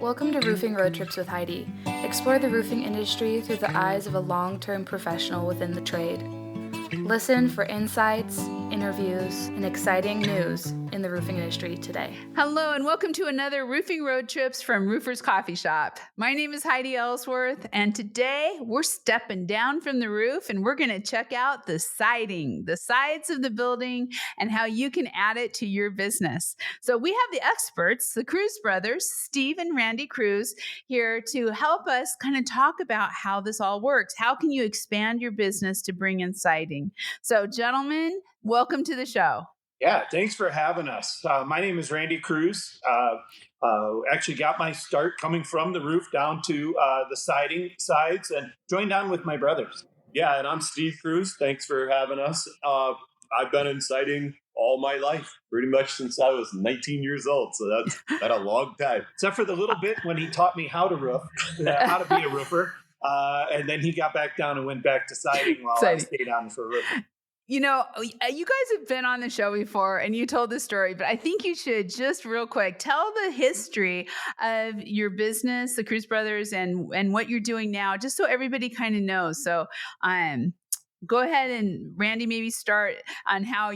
Welcome to Roofing Road Trips with Heidi. Explore the roofing industry through the eyes of a long-term professional within the trade. Listen for insights, interviews, and exciting news in the roofing industry today. Hello, and welcome to another Roofing Road Trips from Roofers Coffee Shop. My name is Heidi Ellsworth, and today we're stepping down from the roof and we're going to check out the siding, the sides of the building, and how you can add it to your business. So we have the experts, the Kruse Brothers, Steve and Randy Kruse, here to help us kind of talk about how this all works. How can you expand your business to bring in siding? So, gentlemen, welcome to the show. Yeah, thanks for having us. My name is Randy Kruse. Actually got my start coming from the roof down to the siding sides and joined on with my brothers. Yeah, and I'm Steve Kruse. Thanks for having us. I've been in siding all my life, pretty much since I was 19 years old. So that's been a long time. Except for the little bit when he taught me how to roof, how to be a roofer. And then he got back down and went back to siding while I stayed on for roofing. You know, you guys have been on the show before and you told the story, but I think you should just real quick tell the history of your business, the Kruse Brothers, and what you're doing now, just so everybody kind of knows. So go ahead and Randy, maybe start on how,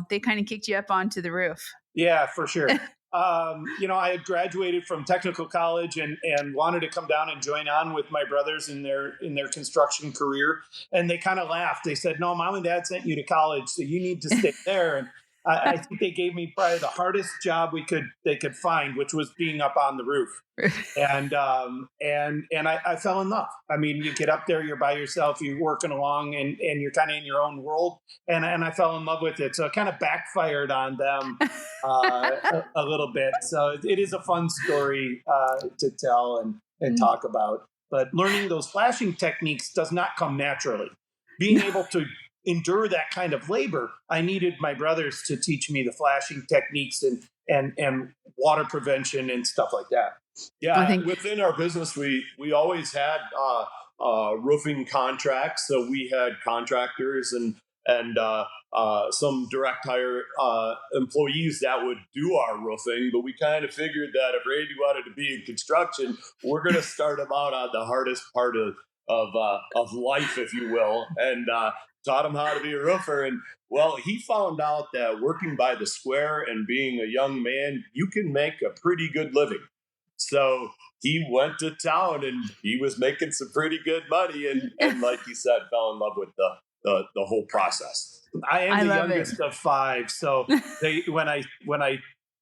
they kind of kicked you up onto the roof. Yeah, for sure. I had graduated from technical college and wanted to come down and join on with my brothers in their construction career. And they kind of laughed. They said, "No, mom and dad sent you to college, so you need to stay there." And I think they gave me probably the hardest job they could find, which was being up on the roof. And I fell in love. I mean, you get up there, you're by yourself, you're working along, and you're kind of in your own world. And I fell in love with it. So it kind of backfired on them a little bit. So it is a fun story to tell and talk about. But learning those flashing techniques does not come naturally. Being able to endure that kind of labor, I needed my brothers to teach me the flashing techniques and water prevention and stuff like that. Yeah, within our business, we always had roofing contracts. So we had contractors and some direct hire employees that would do our roofing. But we kind of figured that if Randy wanted to be in construction, we're going to start him out on the hardest part of life, if you will, and taught him how to be a roofer. And well, he found out that working by the square and being a young man, you can make a pretty good living. So he went to town and he was making some pretty good money. And like you said, fell in love with the whole process. I am the youngest of five. So when I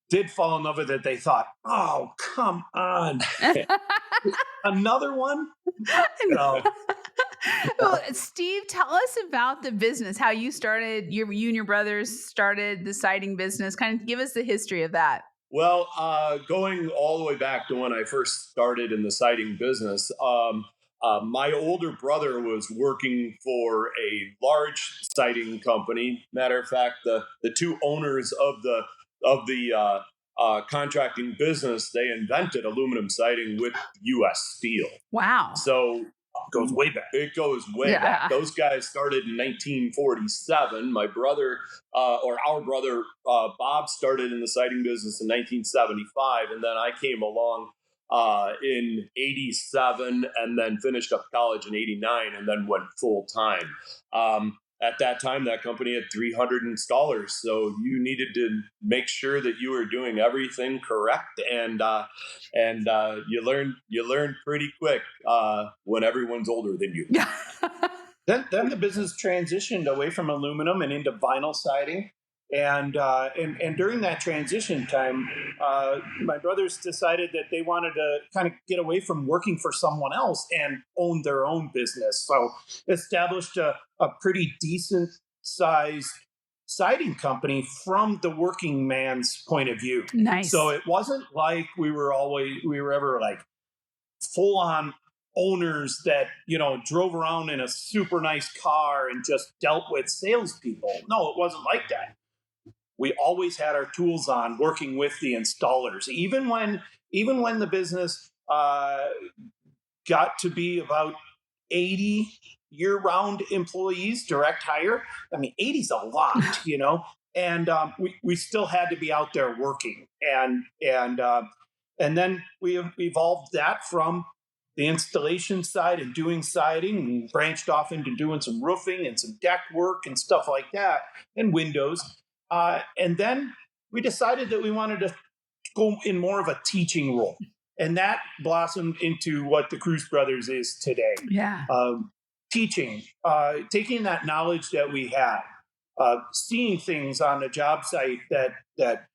did fall in love with it, they thought, "Oh, come on. Another one?" No. Well, Steve, tell us about the business, how you started, you and your brothers started the siding business. Kind of give us the history of that. Well, going all the way back to when I first started in the siding business, my older brother was working for a large siding company. Matter of fact, the two owners of the contracting business, they invented aluminum siding with U.S. steel. Wow. It So goes way back. It goes way back. Those guys started in 1947. My brother, or our brother, Bob, started in the siding business in 1975. And then I came along in 87 and then finished up college in 89 and then went full time. At that time, that company had 300 installers. So you needed to make sure that you were doing everything correct. And you learn pretty quick when everyone's older than you. Then the business transitioned away from aluminum and into vinyl siding. And during that transition time, my brothers decided that they wanted to kind of get away from working for someone else and own their own business. So established a pretty decent sized siding company from the working man's point of view. Nice. So it wasn't like we were ever like full on owners that, drove around in a super nice car and just dealt with salespeople. No, it wasn't like that. We always had our tools on, working with the installers. Even when the business got to be about 80 year-round employees, direct hire. I mean, 80 is a lot, and we still had to be out there working. And And then we have evolved that from the installation side and doing siding, and branched off into doing some roofing and some deck work and stuff like that, and windows. And then we decided that we wanted to go in more of a teaching role. And that blossomed into what the Kruse Brothers is today. Yeah. Teaching, taking that knowledge that we have, seeing things on the job site that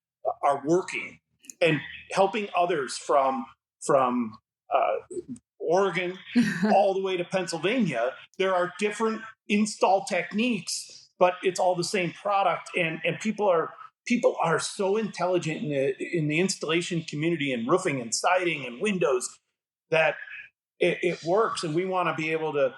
are working, and helping others from Oregon all the way to Pennsylvania. There are different install techniques, but it's all the same product. And people are so intelligent in the installation community and roofing and siding and windows that it works. And we want to be able to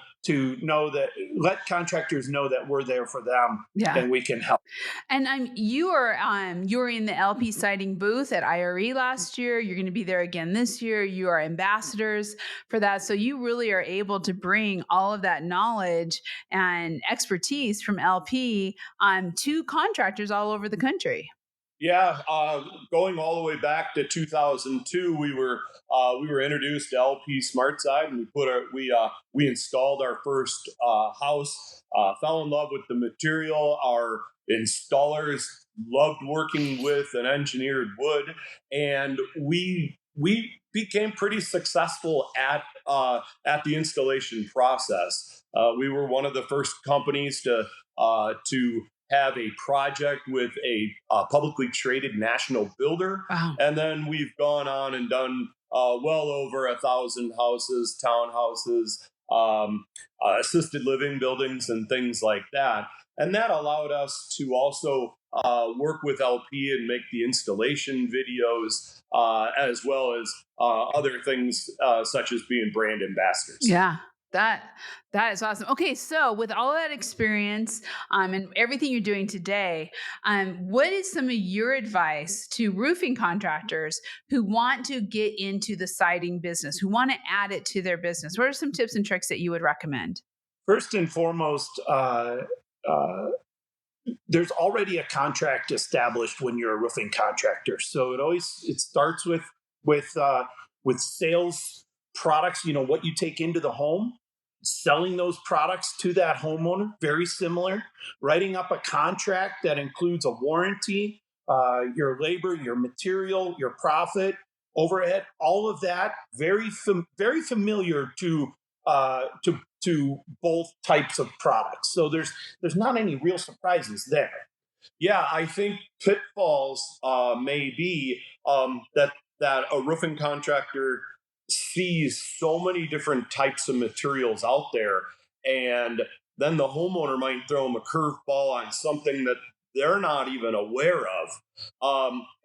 know that, let contractors know that we're there for them, and we can help. And you were in the LP siding booth at IRE last year. You're going to be there again this year. You are ambassadors for that. So you really are able to bring all of that knowledge and expertise from LP to contractors all over the country. Yeah, going all the way back to 2002, we were introduced to LP SmartSide, and we installed our first house. Fell in love with the material. Our installers loved working with an engineered wood, and we became pretty successful at the installation process. We were one of the first companies to have a project with a publicly traded national builder. Wow. And then we've gone on and done well over 1,000 houses, townhouses, assisted living buildings, and things like that. And that allowed us to also work with LP and make the installation videos, as well as other things such as being brand ambassadors. Yeah. That is awesome. Okay, so with all that experience and everything you're doing today, what is some of your advice to roofing contractors who want to get into the siding business, who want to add it to their business? What are some tips and tricks that you would recommend? First and foremost, there's already a contract established when you're a roofing contractor. So it starts with sales products, what you take into the home, selling those products to that homeowner, very similar, writing up a contract that includes a warranty, your labor, your material, your profit, overhead, all of that, very familiar to both types of products. So there's not any real surprises there. Yeah, I think pitfalls may be that a roofing contractor sees so many different types of materials out there, and then the homeowner might throw them a curveball on something that they're not even aware of,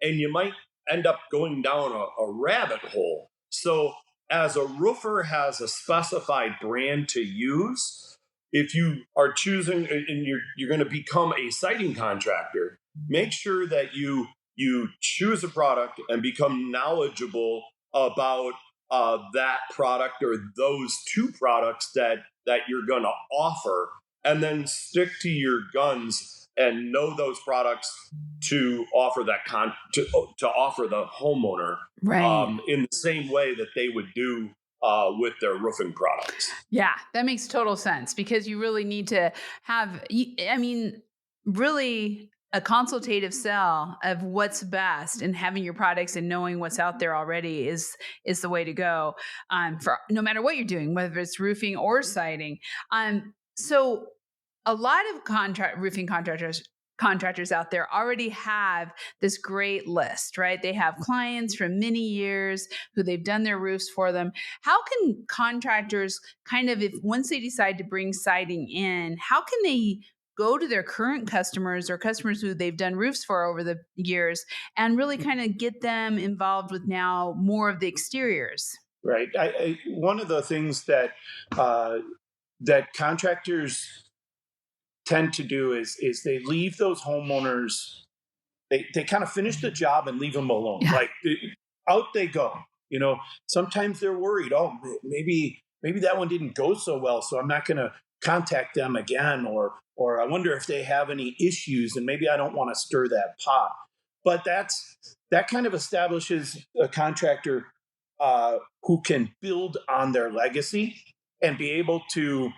and you might end up going down a rabbit hole. So as a roofer has a specified brand to use, if you are choosing and you're going to become a siding contractor, make sure that you choose a product and become knowledgeable about that product or those two products that you're going to offer, and then stick to your guns and know those products to offer to offer the homeowner, right, in the same way that they would do with their roofing products. Yeah, that makes total sense, because you really need to have, really a consultative sell of what's best, and having your products and knowing what's out there already is the way to go, for no matter what you're doing, whether it's roofing or siding. So a lot of roofing contractors out there already have this great list, right? They have clients from many years who they've done their roofs for them. How can contractors once they decide to bring siding in, how can they go to their current customers or customers who they've done roofs for over the years and really kind of get them involved with now more of the exteriors? Right. One of the things that contractors tend to do is they leave those homeowners, they kind of finish the job and leave them alone. Yeah. Like out they go. Sometimes they're worried, maybe that one didn't go so well, so I'm not going to contact them again, or I wonder if they have any issues, and maybe I don't want to stir that pot. but that kind of establishes a contractor who can build on their legacy and be able to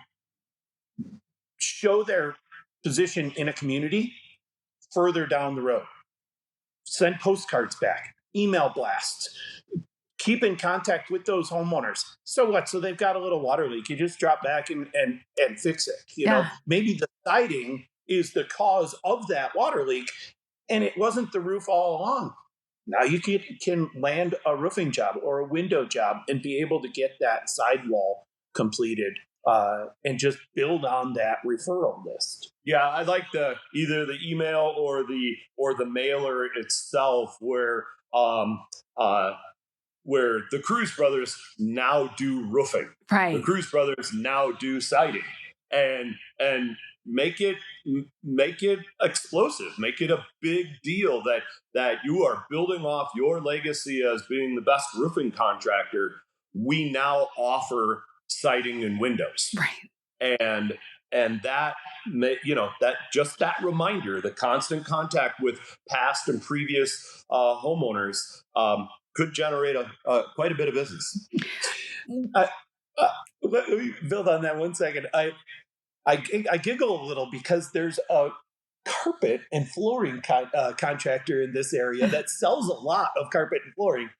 show their position in a community further down the road. Send postcards back, email blasts, keep in contact with those homeowners. So what? So they've got a little water leak. You just drop back and fix it. You know, maybe the siding is the cause of that water leak, and it wasn't the roof all along. Now you can land a roofing job or a window job and be able to get that sidewall completed and just build on that referral list. Yeah, I like either the email or the mailer itself, where the Kruse Brothers now do roofing. Right. The Kruse Brothers now do siding, and make it explosive, make it a big deal that you are building off your legacy as being the best roofing contractor. We now offer siding and windows. Right. And that, that reminder, the constant contact with past and previous homeowners could generate quite a bit of business. Let me build on that 1 second. I giggle a little because there's a carpet and flooring contractor in this area that sells a lot of carpet and flooring.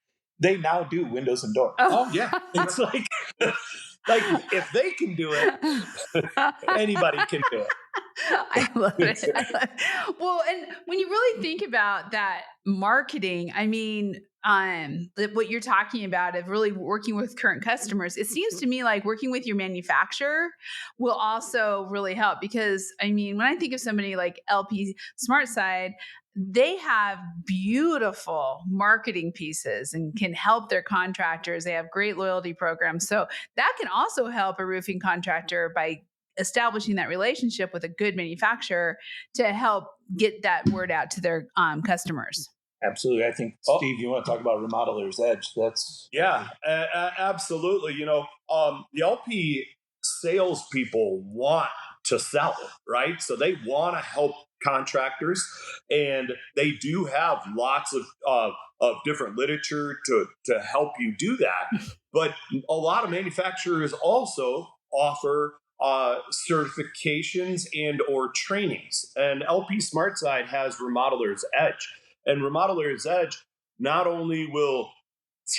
They now do windows and doors. Oh yeah, it's like if they can do it, anybody can do it. I love it. Well, and when you really think about that marketing, I mean, what you're talking about of really working with current customers, it seems to me like working with your manufacturer will also really help, because I mean, when I think of somebody like LP SmartSide, they have beautiful marketing pieces and can help their contractors. They have great loyalty programs. So that can also help a roofing contractor by establishing that relationship with a good manufacturer to help get that word out to their customers. Absolutely. I think, Steve, you want to talk about Remodeler's Edge. Absolutely. The LP salespeople want to sell, right? So they want to help contractors, and they do have lots of different literature to help you do that. But a lot of manufacturers also offer certifications and or trainings, and LP SmartSide has Remodeler's Edge. And Remodeler's Edge not only will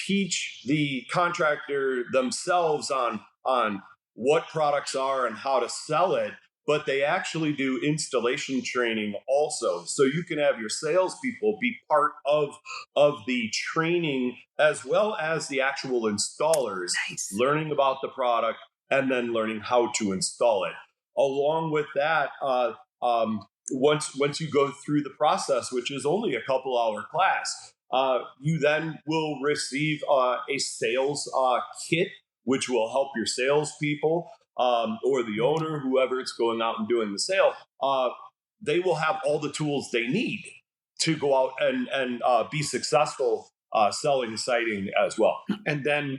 teach the contractor themselves on what products are and how to sell it, but they actually do installation training also. So you can have your salespeople be part of the training, as well as the actual installers, learning about the product and then learning how to install it. Along with that, once you go through the process, which is only a couple-hour class, you then will receive a sales kit, which will help your salespeople or the owner, whoever it's going out and doing the sale. They will have all the tools they need to go out and be successful selling siding as well. And then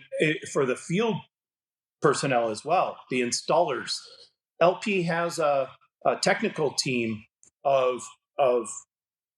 for the field personnel as well, the installers, LP has a technical team of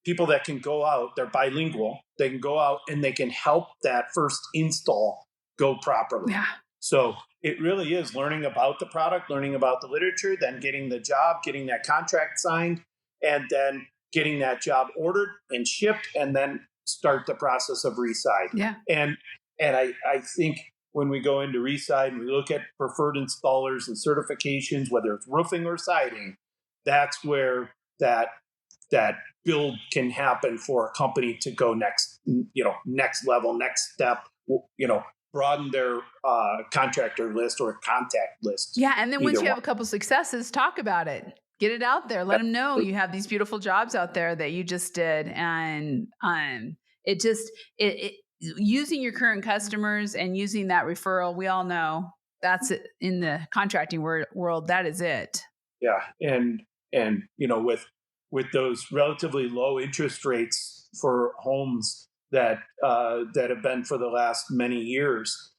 people that can go out. They're bilingual. They can go out and they can help that first install go properly. Yeah. So it really is learning about the product, learning about the literature, then getting the job, getting that contract signed, and then getting that job ordered and shipped, and then start the process of reside. Yeah. And I think when we go into reside and we look at preferred installers and certifications, whether it's roofing or siding, that's where that build can happen for a company to go next level, next step, broaden their contractor list or contact list. Yeah. And then once you have a couple successes, talk about it. Get it out there. Let them know you have these beautiful jobs out there that you just did. And using your current customers and using that referral, we all know that's it in the contracting world. That is it. Yeah. And with those relatively low interest rates for homes that have been for the last many years,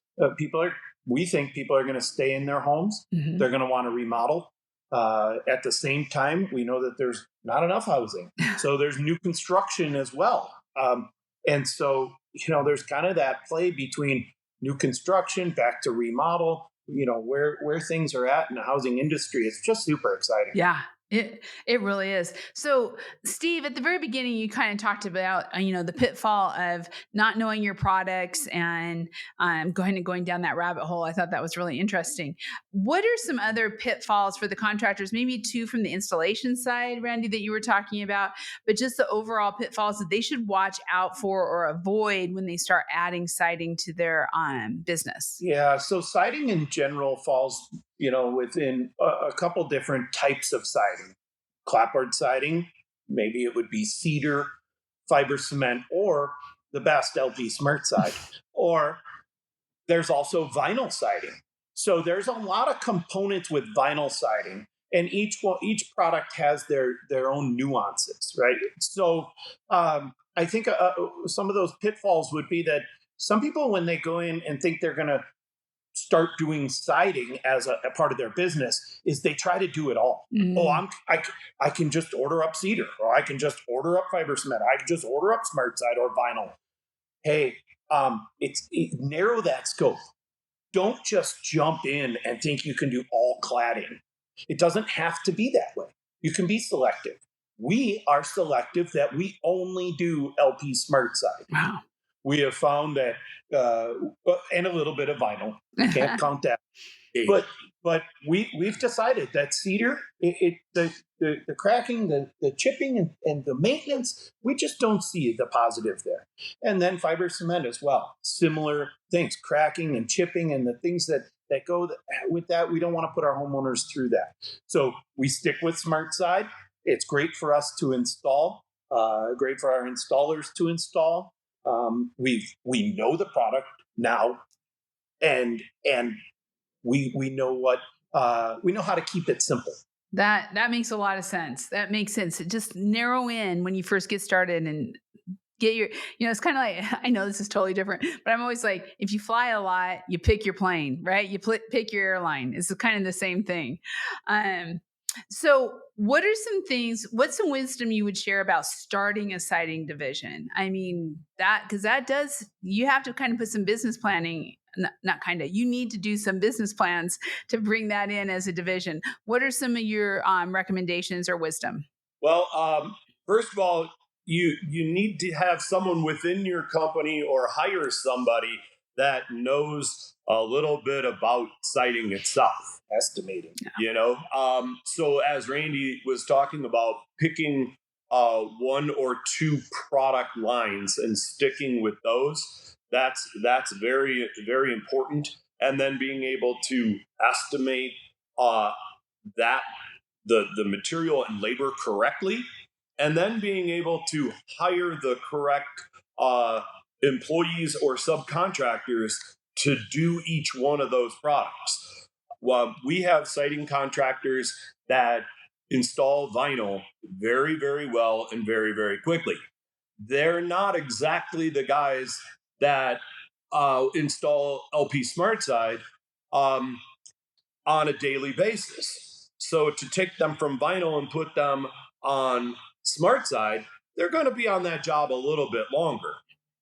we think people are going to stay in their homes. Mm-hmm. They're going to want to remodel. At the same time, we know that there's not enough housing. So there's new construction as well. And so, there's kind of that play between new construction back to remodel, where things are at in the housing industry. It's just super exciting. Yeah. It really is. So, Steve, at the very beginning, you kind of talked about the pitfall of not knowing your products and going down that rabbit hole. I thought that was really interesting. What are some other pitfalls for the contractors? Maybe two from the installation side, Randy, that you were talking about, but just the overall pitfalls that they should watch out for or avoid when they start adding siding to their business. Yeah. So siding in general falls within a couple different types of siding. Clapboard siding, maybe it would be cedar, fiber cement, or the best LP Smart side. Or there's also vinyl siding. So there's a lot of components with vinyl siding, and each product has their own nuances, right? So I think some of those pitfalls would be that some people, when they go in and think they're going to start doing siding as a part of their business, is they try to do it all. I can just order up cedar, or I can just order up fiber cement. I can just order up Smart side or vinyl. Hey, narrow that scope. Don't just jump in and think you can do all cladding. It doesn't have to be that way. You can be selective. We are selective that we only do LP Smart side. Wow. We have found that, and a little bit of vinyl. Can't count that. But we've decided that cedar, the cracking, the chipping, and the maintenance, we just don't see the positive there. And then fiber cement as well. Similar things, cracking and chipping, and the things that go with that. We don't want to put our homeowners through that. So we stick with Smart side. It's great for us to install. Great for our installers to install. We know the product now, and we know we know how to keep it simple. That makes a lot of sense. That makes sense. Just narrow in when you first get started and get your, it's kind of like, I know this is totally different, but I'm always like, if you fly a lot, you pick your plane, right? You pick your airline. It's kind of the same thing. So what are what's some wisdom you would share about starting a siding division? I mean, because you have to kind of put some business planning, you need to do some business plans to bring that in as a division. What are some of your recommendations or wisdom? Well, first of all, you need to have someone within your company or hire somebody that knows a little bit about siding itself. Estimating. So as Randy was talking about, picking one or two product lines and sticking with those, that's very, very important. And then being able to estimate that the material and labor correctly, and then being able to hire the correct employees or subcontractors to do each one of those products. Well, we have siding contractors that install vinyl very, very well and very, very quickly. They're not exactly the guys that install LP Smart side on a daily basis. So to take them from vinyl and put them on Smart side, they're going to be on that job a little bit longer.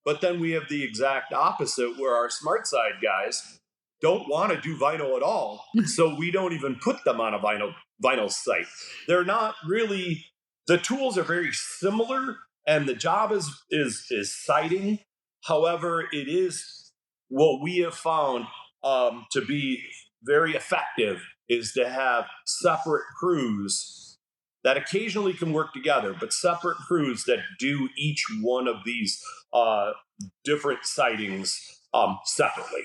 But then we have the exact opposite, where our Smart side guys don't want to do vinyl at all, so we don't even put them on a vinyl site. They're not really, the tools are very similar, and the job is siding. However, it is what we have found to be very effective is to have separate crews that occasionally can work together, but separate crews that do each one of these different sidings separately.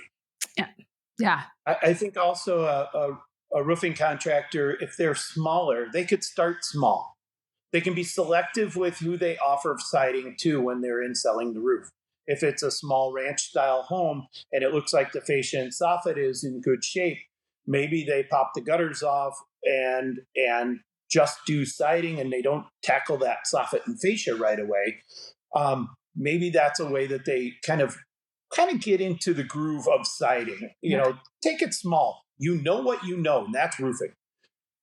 Yeah. I think also a roofing contractor, if they're smaller, they could start small. They can be selective with who they offer siding to when they're in selling the roof. If it's a small ranch style home and it looks like the fascia and soffit is in good shape, maybe they pop the gutters off and just do siding, and they don't tackle that soffit and fascia right away. Maybe that's a way that they kind of get into the groove of siding. Take it small. You know what you know, and that's roofing.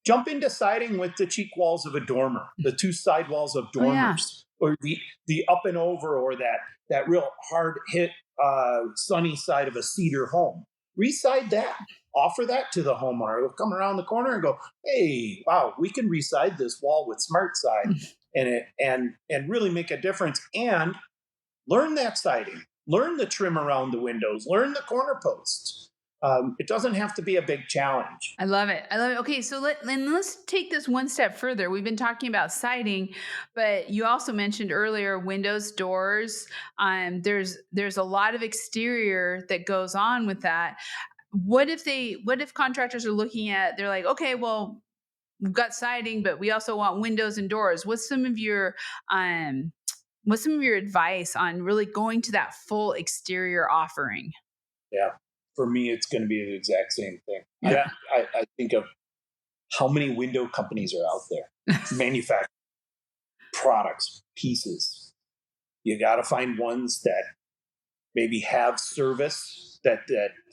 Jump into siding with the cheek walls of a dormer, the two side walls of dormers. or the up and over, or that real hard hit sunny side of a cedar home. Reside that. Offer that to the homeowner. They'll come around the corner and go, "Hey, wow, we can reside this wall with Smart Side," and really make a difference. And learn that siding, learn the trim around the windows, learn the corner posts. It doesn't have to be a big challenge. I love it. Okay, so let's take this one step further. We've been talking about siding, but you also mentioned earlier windows, doors. There's a lot of exterior that goes on with that. What if contractors are looking at, they're like, okay, well, we've got siding, but we also want windows and doors. What's some of your advice on really going to that full exterior offering? Yeah. For me, it's going to be the exact same thing. Yeah. I think of how many window companies are out there, manufacturing products, pieces. You got to find ones that maybe have service, that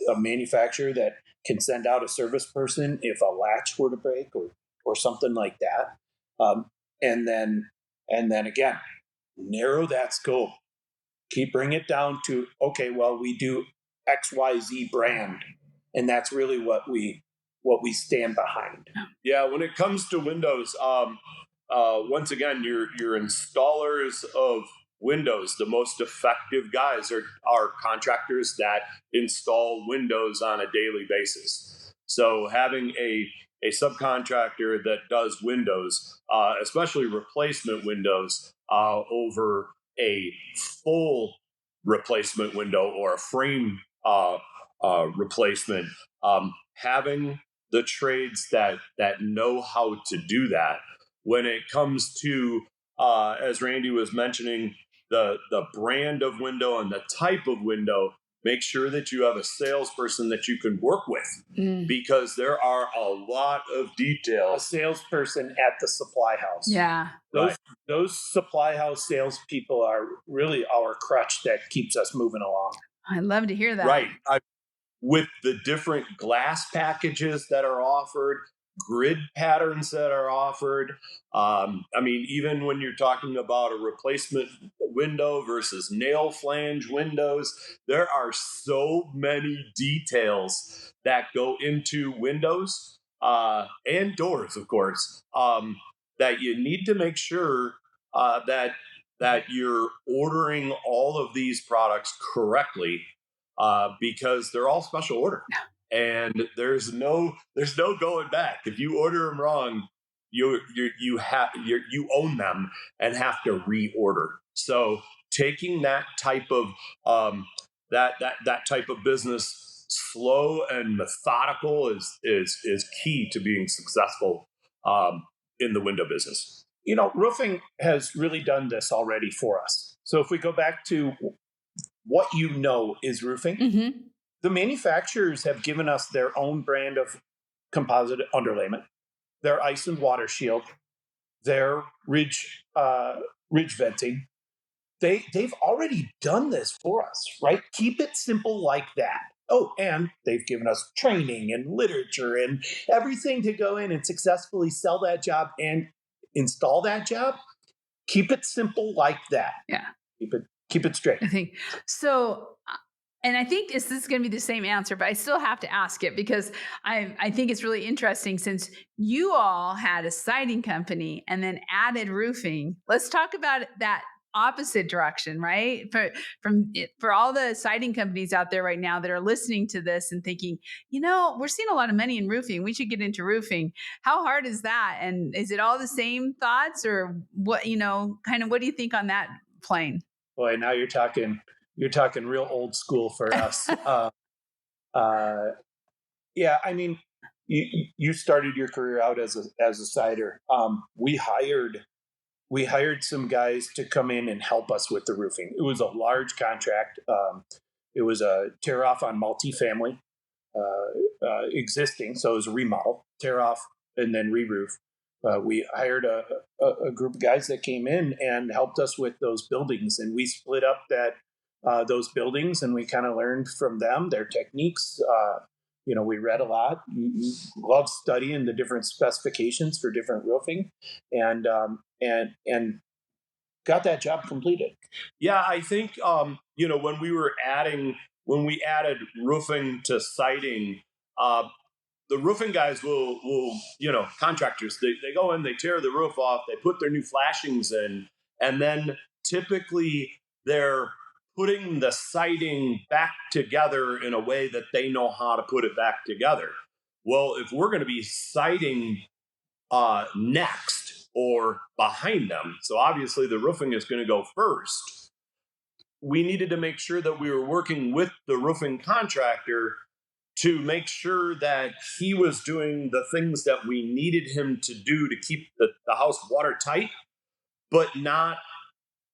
a manufacturer that can send out a service person if a latch were to break or something like that. And then again, narrow that scope. Bring it down to, okay, well, we do XYZ brand, and that's really what we stand behind. Yeah, when it comes to windows, once again, your installers of windows, the most effective guys are contractors that install windows on a daily basis. So having a subcontractor that does windows, especially replacement windows, over a full replacement window or a frame replacement, having the trades that know how to do that. When it comes to, as Randy was mentioning, the brand of window and the type of window, make sure that you have a salesperson that you can work with, because there are a lot of details. A salesperson at the supply house. Yeah. Those supply house salespeople are really our crutch that keeps us moving along. I'd love to hear that. Right. With the different glass packages that are offered, grid patterns that are offered. Even when you're talking about a replacement window versus nail flange windows, there are so many details that go into windows and doors, of course, that you need to make sure that you're ordering all of these products correctly, because they're all special order. And there's no going back. If you order them wrong, you own them and have to reorder. So taking that type of that type of business slow and methodical is key to being successful in the window business. Roofing has really done this already for us. So if we go back to what is roofing, the manufacturers have given us their own brand of composite underlayment, their ice and water shield, their ridge venting. They've already done this for us, right? Keep it simple like that. Oh, and they've given us training and literature and everything to go in and successfully sell that job and install that job. Keep it simple like that. Yeah. Keep it straight. I think so. And I think this is going to be the same answer, but I still have to ask it because I think it's really interesting since you all had a siding company and then added roofing. Let's talk about that opposite direction, right? For all the siding companies out there right now that are listening to this and thinking, we're seeing a lot of money in roofing. We should get into roofing. How hard is that? And is it all the same thoughts or what, what do you think on that plane? Boy, now you're talking real old school for us. Yeah, I mean, you started your career out as a sider. We hired some guys to come in and help us with the roofing. It was a large contract. It was a tear off on multifamily existing, so it was a remodel, tear off, and then re-roof. We hired a group of guys that came in and helped us with those buildings, and we split up those buildings, and we kind of learned from them, their techniques. We read a lot. We love studying the different specifications for different roofing, and got that job completed. Yeah, I think when we added roofing to siding, uh, the roofing guys will contractors, they go in, they tear the roof off, they put their new flashings in, and then typically they're putting the siding back together in a way that they know how to put it back together. Well, if we're going to be siding next or behind them, so obviously the roofing is going to go first, we needed to make sure that we were working with the roofing contractor to make sure that he was doing the things that we needed him to do to keep the house watertight, but not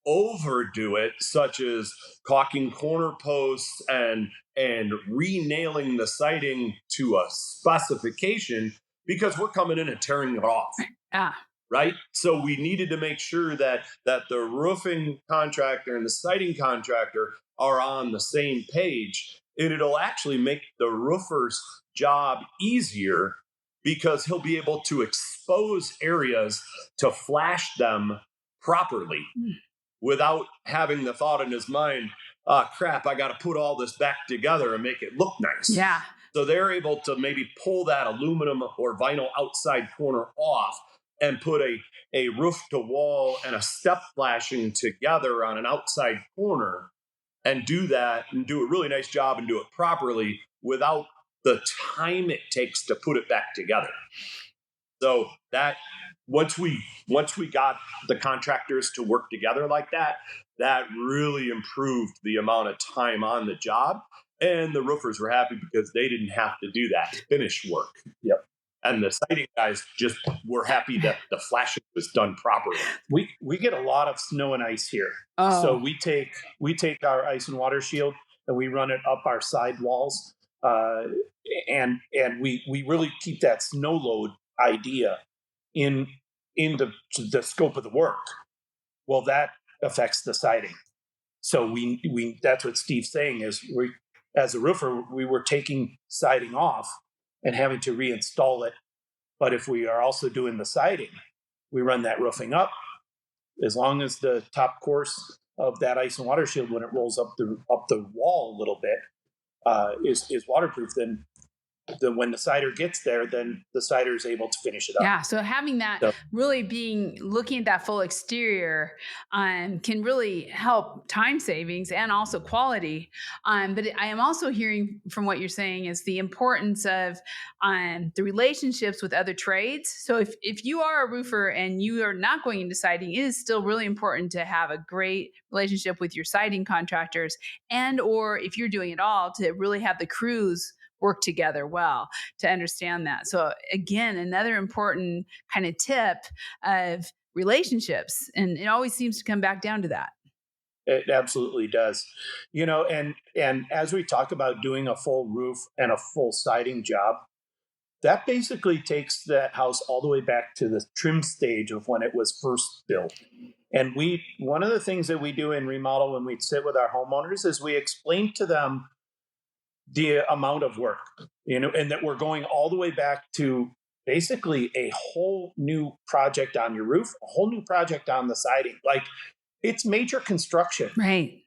overdo it, such as caulking corner posts and re-nailing the siding to a specification, because we're coming in and tearing it off. Right? So we needed to make sure that the roofing contractor and the siding contractor are on the same page. And it'll actually make the roofer's job easier because he'll be able to expose areas to flash them properly without having the thought in his mind, oh, crap, I got to put all this back together and make it look nice. Yeah. So they're able to maybe pull that aluminum or vinyl outside corner off and put a roof to wall and a step flashing together on an outside corner and do that and do a really nice job and do it properly without the time it takes to put it back together. So that once we got the contractors to work together like that, that really improved the amount of time on the job. And the roofers were happy because they didn't have to do that finish work. Yep. And the siding guys just were happy that the flashing was done properly. We get a lot of snow and ice here. Oh. So we take our ice and water shield and we run it up our side walls. And we really keep that snow load idea in the scope of the work. Well, that affects the siding. So we that's what Steve's saying is we, as a roofer, we were taking siding off and having to reinstall it. But if we are also doing the siding, we run that roofing up. As long as the top course of that ice and water shield, when it rolls up the wall a little bit, is waterproof, then when the cider gets there, then the cider is able to finish it up. Yeah. So having that really looking at that full exterior can really help time savings and also quality. But I am also hearing from what you're saying is the importance of the relationships with other trades. So if you are a roofer and you are not going into siding, it is still really important to have a great relationship with your siding contractors, and or if you're doing it all, to really have the crews work together well to understand that. So again, another important kind of tip of relationships. And it always seems to come back down to that. It absolutely does. And as we talk about doing a full roof and a full siding job, that basically takes that house all the way back to the trim stage of when it was first built. And one of the things that we do in remodel when we sit with our homeowners is we explain to them the amount of work, and that we're going all the way back to basically a whole new project on your roof, a whole new project on the siding. Like, it's major construction. Right.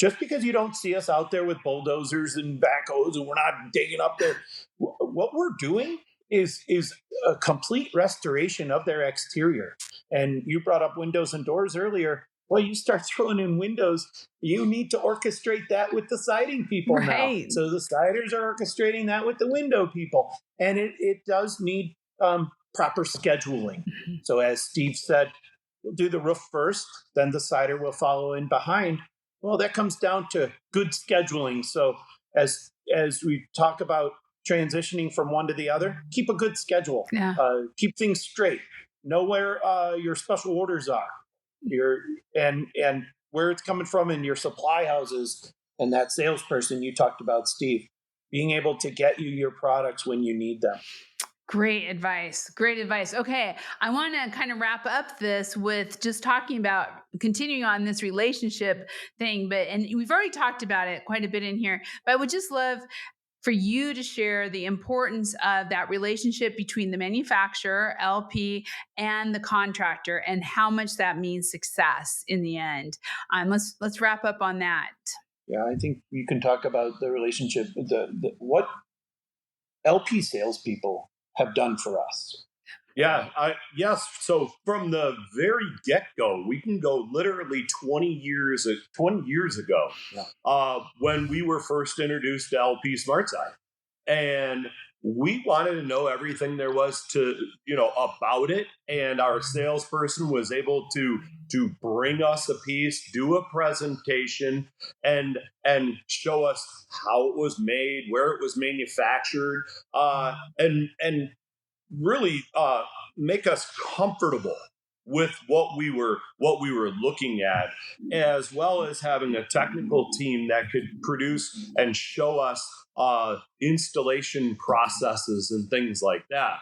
Just because you don't see us out there with bulldozers and backhoes and we're not digging up there, what we're doing is a complete restoration of their exterior. And you brought up windows and doors earlier. Well, you start throwing in windows, you need to orchestrate that with the siding people right. now. So the siders are orchestrating that with the window people. And it does need proper scheduling. So as Steve said, we'll do the roof first, then the cider will follow in behind. Well, that comes down to good scheduling. So as we talk about transitioning from one to the other, keep a good schedule. Yeah. Keep things straight. Know where your special orders are. And where it's coming from in your supply houses, and that salesperson you talked about, Steve, being able to get you your products when you need them. Great advice. Great advice. Okay. I want to kind of wrap up this with just talking about continuing on this relationship thing, and we've already talked about it quite a bit in here, but I would just love for you to share the importance of that relationship between the manufacturer, LP, and the contractor, and how much that means success in the end. Let's wrap up on that. Yeah, I think you can talk about the relationship, what LP salespeople have done for us. Yeah, yes. So from the very get-go, we can go literally 20 years ago, when we were first introduced to LP SmartSide, and we wanted to know everything there was to about it, and our salesperson was able to bring us a piece, do a presentation, and show us how it was made, where it was manufactured, and really make us comfortable with what we were looking at, as well as having a technical team that could produce and show us installation processes and things like that.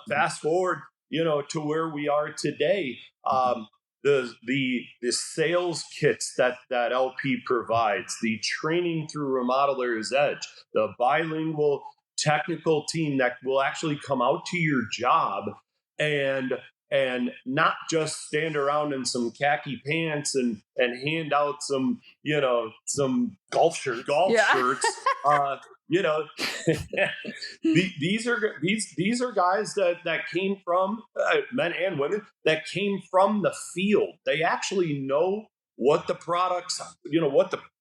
Fast forward, to where we are today. The sales kits that LP provides, the training through Remodeler's Edge, the bilingual technical team that will actually come out to your job and not just stand around in some khaki pants and hand out some golf shirts. These are guys that came from men and women that came from the field. They actually know what the products,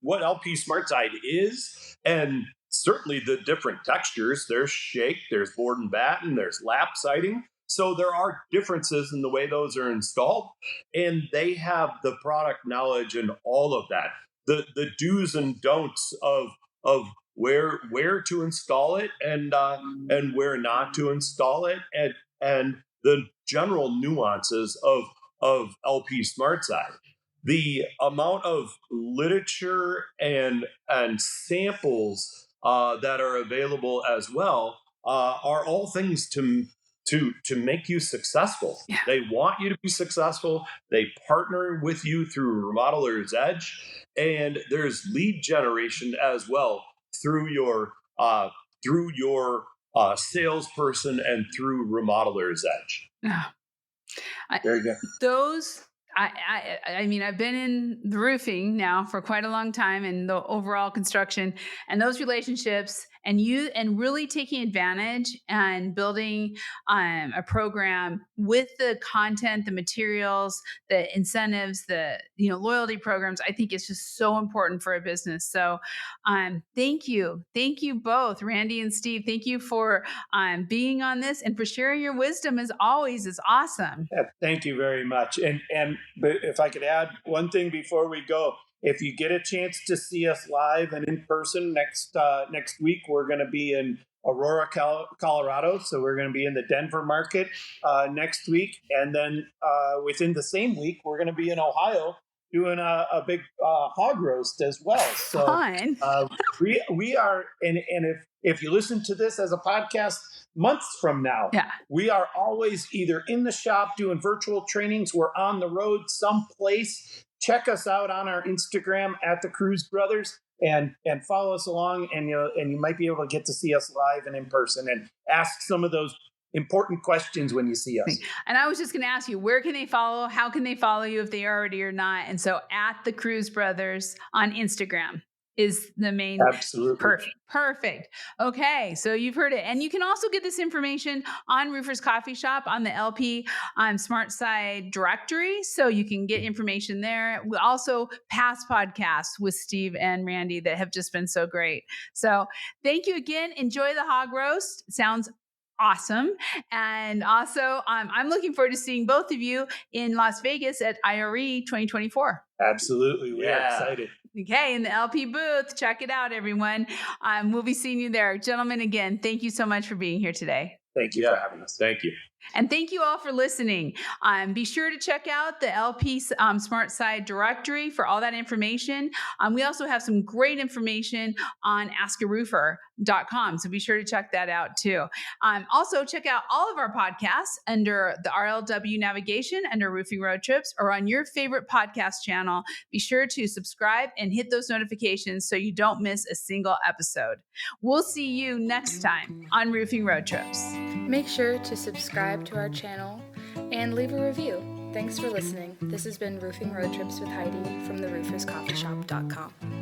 what LP SmartSide is, and certainly the different textures. There's shake, there's board and batten, there's lap siding. So there are differences in the way those are installed, and they have the product knowledge and all of that. The do's and don'ts of where to install it and where not to install it, and the general nuances of LP SmartSide. The amount of literature and samples that are available as well are all things to make you successful. Yeah. They want you to be successful. They partner with you through Remodeler's Edge, and there's lead generation as well through your salesperson and through Remodeler's Edge. Yeah. Very good. I mean, I've been in the roofing now for quite a long time, and the overall construction, and those relationships, and really taking advantage and building a program with the content, the materials, the incentives, the loyalty programs. I think it's just so important for a business. So, thank you both, Randy and Steve. Thank you for being on this and for sharing your wisdom. As always, is awesome. Yeah, thank you very much. But if I could add one thing before we go, if you get a chance to see us live and in person next week, we're going to be in Aurora, Colorado. So we're going to be in the Denver market next week, and then within the same week, we're going to be in Ohio doing a big hog roast as well. So Fun. we are, and if you listen to this as a podcast months from now, we are always either in the shop doing virtual trainings, we're on the road someplace. Check us out on our Instagram at the Kruse Brothers, and follow us along, and you might be able to get to see us live and in person and ask some of those important questions when you see us. And I was just going to ask you, where can they follow? How can they follow you if they already are not? And so at the Kruse Brothers on Instagram is the main. Absolutely. Perfect. Okay. So you've heard it. And you can also get this information on Roofers Coffee Shop on the LP SmartSide directory. So you can get information there. We also past podcasts with Steve and Randy that have just been so great. So thank you again. Enjoy the hog roast. Sounds awesome. And also, I'm looking forward to seeing both of you in Las Vegas at IRE 2024. Absolutely. We are excited. Okay, in the LP booth. Check it out, everyone. We'll be seeing you there. Gentlemen, again, thank you so much for being here today. Thank you for having us. Thank you. And thank you all for listening. Be sure to check out the LP Smart Side directory for all that information. We also have some great information on askaroofer.com. So be sure to check that out too. Also, check out all of our podcasts under the RLW navigation under Roofing Road Trips or on your favorite podcast channel. Be sure to subscribe and hit those notifications so you don't miss a single episode. We'll see you next time on Roofing Road Trips. Make sure to subscribe to our channel and leave a review. Thanks for listening. This has been Roofing Road Trips with Heidi from therooferscoffeeshop.com.